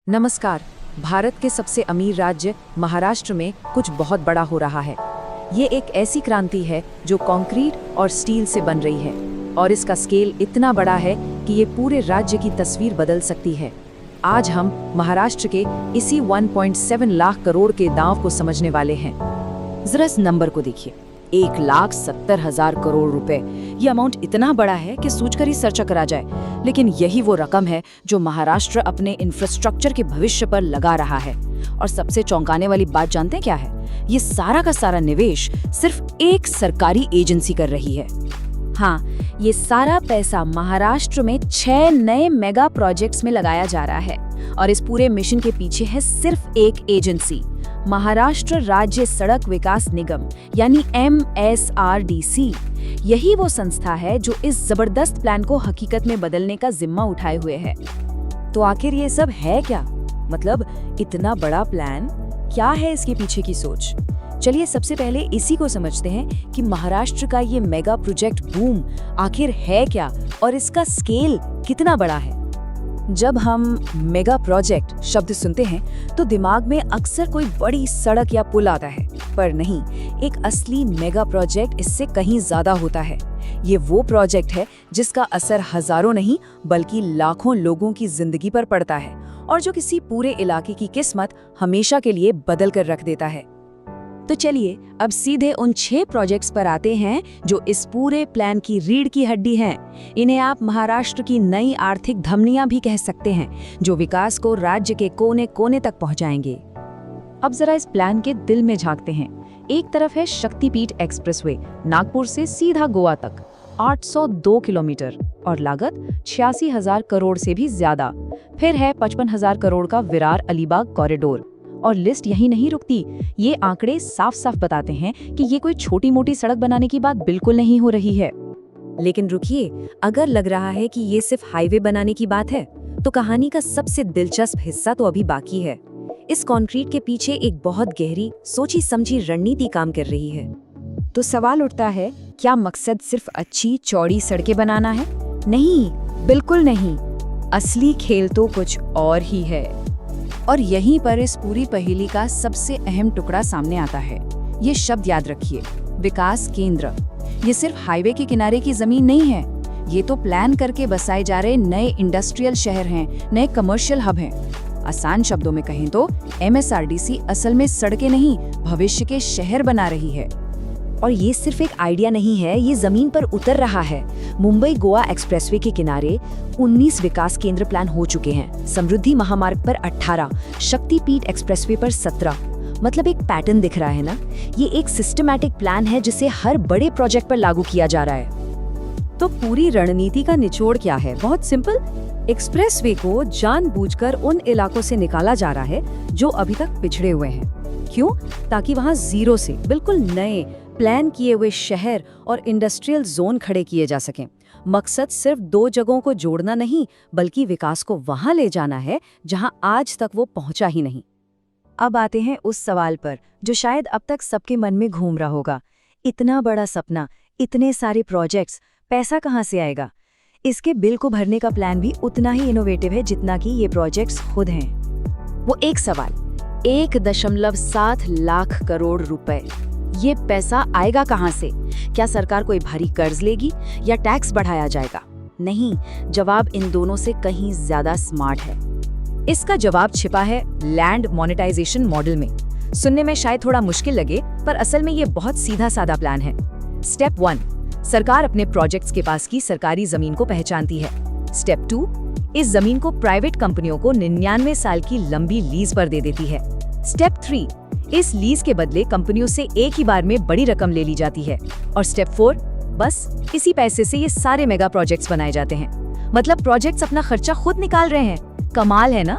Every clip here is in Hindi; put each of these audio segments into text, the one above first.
नमस्कार। भारत के सबसे अमीर राज्य महाराष्ट्र में कुछ बहुत बड़ा हो रहा है। ये एक ऐसी क्रांति है जो कंक्रीट और स्टील से बन रही है और इसका स्केल इतना बड़ा है कि ये पूरे राज्य की तस्वीर बदल सकती है। आज हम महाराष्ट्र के इसी 1.7 लाख करोड़ के दांव को समझने वाले हैं। जरा इस नंबर को देखिए, 1,70,000 करोड़ रुपए। ये अमाउंट इतना बड़ा है कि सोचकर ही सर चकरा जाए, लेकिन यही वो रकम है जो महाराष्ट्र अपने इंफ्रास्ट्रक्चर के भविष्य पर लगा रहा है। और सबसे चौंकाने वाली बात जानते हैं क्या है? ये सारा का सारा निवेश सिर्फ एक सरकारी एजेंसी कर रही है। हाँ, ये सारा पैसा महाराष्ट्र में 6 नए मेगा प्रोजेक्ट्स में लगाया जा रहा है और इस पूरे मिशन के पीछे है सिर्फ एक एजेंसी, महाराष्ट्र राज्य सड़क विकास निगम यानी MSRDC। यही वो संस्था है जो इस जबरदस्त प्लान को हकीकत में बदलने का जिम्मा उठाए हुए है। तो आखिर ये सब है क्या? मतलब इतना बड़ा प्लान, क्या है इसके पीछे की सोच? चलिए सबसे पहले इसी को समझते हैं कि महाराष्ट्र का ये मेगा प्रोजेक्ट बूम आखिर है क्या और इसका स्केल कितना बड़ा है। जब हम मेगा प्रोजेक्ट शब्द सुनते हैं तो दिमाग में अक्सर कोई बड़ी सड़क या पुल आता है, पर नहीं, एक असली मेगा प्रोजेक्ट इससे कहीं ज्यादा होता है। ये वो प्रोजेक्ट है जिसका असर हजारों नहीं बल्कि लाखों लोगों की जिंदगी पर पड़ता है और जो किसी पूरे इलाके की किस्मत हमेशा के लिए बदल कर रख देता है। तो चलिए अब सीधे उन 6 प्रोजेक्ट्स पर आते हैं जो इस पूरे प्लान की रीढ़ की हड्डी हैं। इन्हें आप महाराष्ट्र की नई आर्थिक धमनियां भी कह सकते हैं, जो विकास को राज्य के कोने कोने तक पहुंचाएंगे। अब जरा इस प्लान के दिल में झांकते हैं। एक तरफ है शक्तिपीठ एक्सप्रेसवे, नागपुर से सीधा गोवा तक, 802 किलोमीटर और लागत 86,000 करोड़ से भी ज्यादा। फिर है 55,000 करोड़ का विरार अलीबाग कॉरिडोर। और लिस्ट यही नहीं रुकती, ये आंकड़े साफ साफ बताते हैं कि ये कोई छोटी मोटी सड़क बनाने की बात बिल्कुल नहीं हो रही है। लेकिन रुकिए, अगर लग रहा है कि ये सिर्फ हाईवे बनाने की बात है, तो कहानी का सबसे दिलचस्प हिस्सा तो अभी बाकी है। इस कंक्रीट के पीछे एक बहुत गहरी सोची समझी रणनीति काम कर रही है। तो सवाल उठता है, क्या मकसद सिर्फ अच्छी चौड़ी सड़कें बनाना है? नहीं, बिल्कुल नहीं। असली खेल तो कुछ और ही है। और यहीं पर इस पूरी पहेली का सबसे अहम टुकड़ा सामने आता है। ये शब्द याद रखिए, विकास केंद्र। ये सिर्फ हाईवे के किनारे की जमीन नहीं है, ये तो प्लान करके बसाए जा रहे नए इंडस्ट्रियल शहर हैं, नए कमर्शियल हब हैं। आसान शब्दों में कहें तो MSRDC असल में सड़कें नहीं, भविष्य के शहर बना रही है। और ये सिर्फ एक आइडिया नहीं है, ये जमीन पर उतर रहा है। मुंबई गोवा एक्सप्रेसवे के किनारे 19 विकास केंद्र प्लान हो चुके हैं, समृद्धि महामार्ग पर 18, शक्तिपीठ एक्सप्रेसवे पर 17। मतलब एक पैटर्न दिख रहा है ना? ये एक सिस्टमैटिक प्लान है जिसे हर बड़े प्रोजेक्ट पर लागू किया जा रहा है। तो पूरी रणनीति का निचोड़ क्या है? बहुत सिंपल, एक्सप्रेसवे को जानबूझकर उन इलाकों से निकाला जा रहा है जो अभी तक पिछड़े हुए हैं। क्यों? ताकि वहां जीरो से बिल्कुल नए प्लान किए हुए शहर और इंडस्ट्रियल जोन खड़े किए जा सकें। मकसद सिर्फ 2 जगहों को जोड़ना नहीं, बल्कि विकास को वहां ले जाना है जहां आज तक वो पहुंचा ही नहीं। अब आते हैं उस सवाल पर जो शायद अब तक सबके मन में घूम रहा होगा। इतना बड़ा सपना, इतने सारे प्रोजेक्ट्स, पैसा कहां से आएगा? इसके बिल को भरने का प्लान भी उतना ही इनोवेटिव है जितना कि ये प्रोजेक्ट्स खुद हैं। वो एक सवाल, 1.7 लाख करोड़ रुपए। ये पैसा आएगा कहां से? क्या सरकार कोई भारी कर्ज लेगी या टैक्स बढ़ाया जाएगा? नहीं, जवाब इन दोनों से कहीं ज्यादा स्मार्ट है। इसका जवाब छिपा है लैंड मोनेटाइजेशन मॉडल में। सुनने में शायद थोड़ा मुश्किल लगे, पर असल में ये बहुत सीधा साधा प्लान है। स्टेप 1, सरकार अपने प्रोजेक्ट्स के पास की सरकारी जमीन को पहचानती है। स्टेप 2, इस जमीन को प्राइवेट कंपनियों को 99 साल की लंबी लीज पर दे देती है। स्टेप 3, इस लीज के बदले कंपनियों से एक ही बार में बड़ी रकम ले ली जाती है। और स्टेप 4, बस इसी पैसे से ये सारे मेगा प्रोजेक्ट्स बनाए जाते हैं। मतलब प्रोजेक्ट्स अपना खर्चा खुद निकाल रहे हैं। कमाल है ना?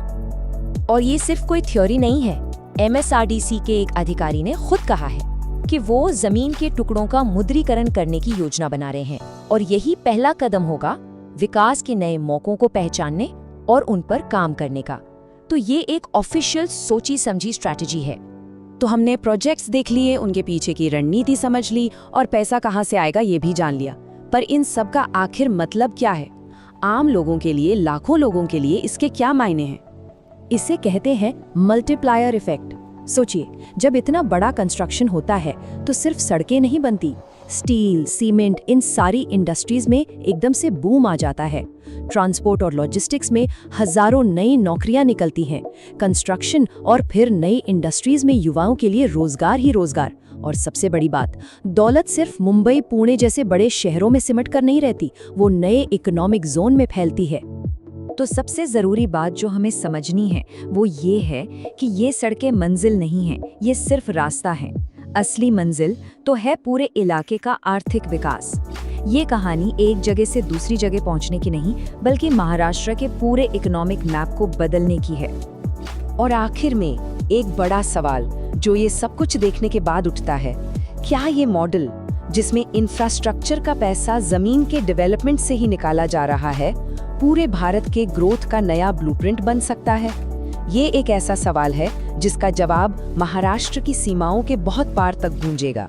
और ये सिर्फ कोई थ्योरी नहीं है। MSRDC के एक अधिकारी ने खुद कहा है कि वो जमीन के टुकड़ों का मुद्रीकरण करने की योजना बना रहे हैं और यही पहला कदम होगा विकास के नए मौकों को पहचानने और उन पर काम करने का। तो ये एक ऑफिशियल सोची समझी स्ट्रैटेजी है। तो हमने प्रोजेक्ट्स देख लिए, उनके पीछे की रणनीति समझ ली और पैसा कहां से आएगा ये भी जान लिया। पर इन सब का आखिर मतलब क्या है? आम लोगों के लिए, लाखों लोगों के लिए इसके क्या मायने हैं? इसे कहते हैं मल्टीप्लायर इफेक्ट। सोचिए, जब इतना बड़ा कंस्ट्रक्शन होता है तो सिर्फ सड़कें नहीं बनती, स्टील, सीमेंट, इन सारी इंडस्ट्रीज में एकदम से बूम आ जाता है। ट्रांसपोर्ट और लॉजिस्टिक्स में हजारों नई नौकरियां निकलती हैं। कंस्ट्रक्शन और फिर नई इंडस्ट्रीज में युवाओं के लिए रोजगार ही रोजगार। और सबसे बड़ी बात, दौलत सिर्फ मुंबई, पुणे जैसे बड़े शहरों में सिमट कर नहीं रहती, वो नए इकोनॉमिक जोन में फैलती है। तो सबसे ज़रूरी बात जो हमें समझनी है वो ये है कि ये सड़कें मंजिल नहीं हैं, ये सिर्फ रास्ता है। असली मंजिल तो है पूरे इलाके का आर्थिक विकास। ये कहानी एक जगह से दूसरी जगह पहुंचने की नहीं, बल्कि महाराष्ट्र के पूरे इकोनॉमिक मैप को बदलने की है। और आखिर में एक बड़ा सवाल जो ये सब कुछ देखने के बाद उठता है, क्या ये मॉडल जिसमें इंफ्रास्ट्रक्चर का पैसा जमीन के डेवलपमेंट से ही निकाला जा रहा है, पूरे भारत के ग्रोथ का नया ब्लूप्रिंट बन सकता है? ये एक ऐसा सवाल है जिसका जवाब महाराष्ट्र की सीमाओं के बहुत पार तक गूंजेगा।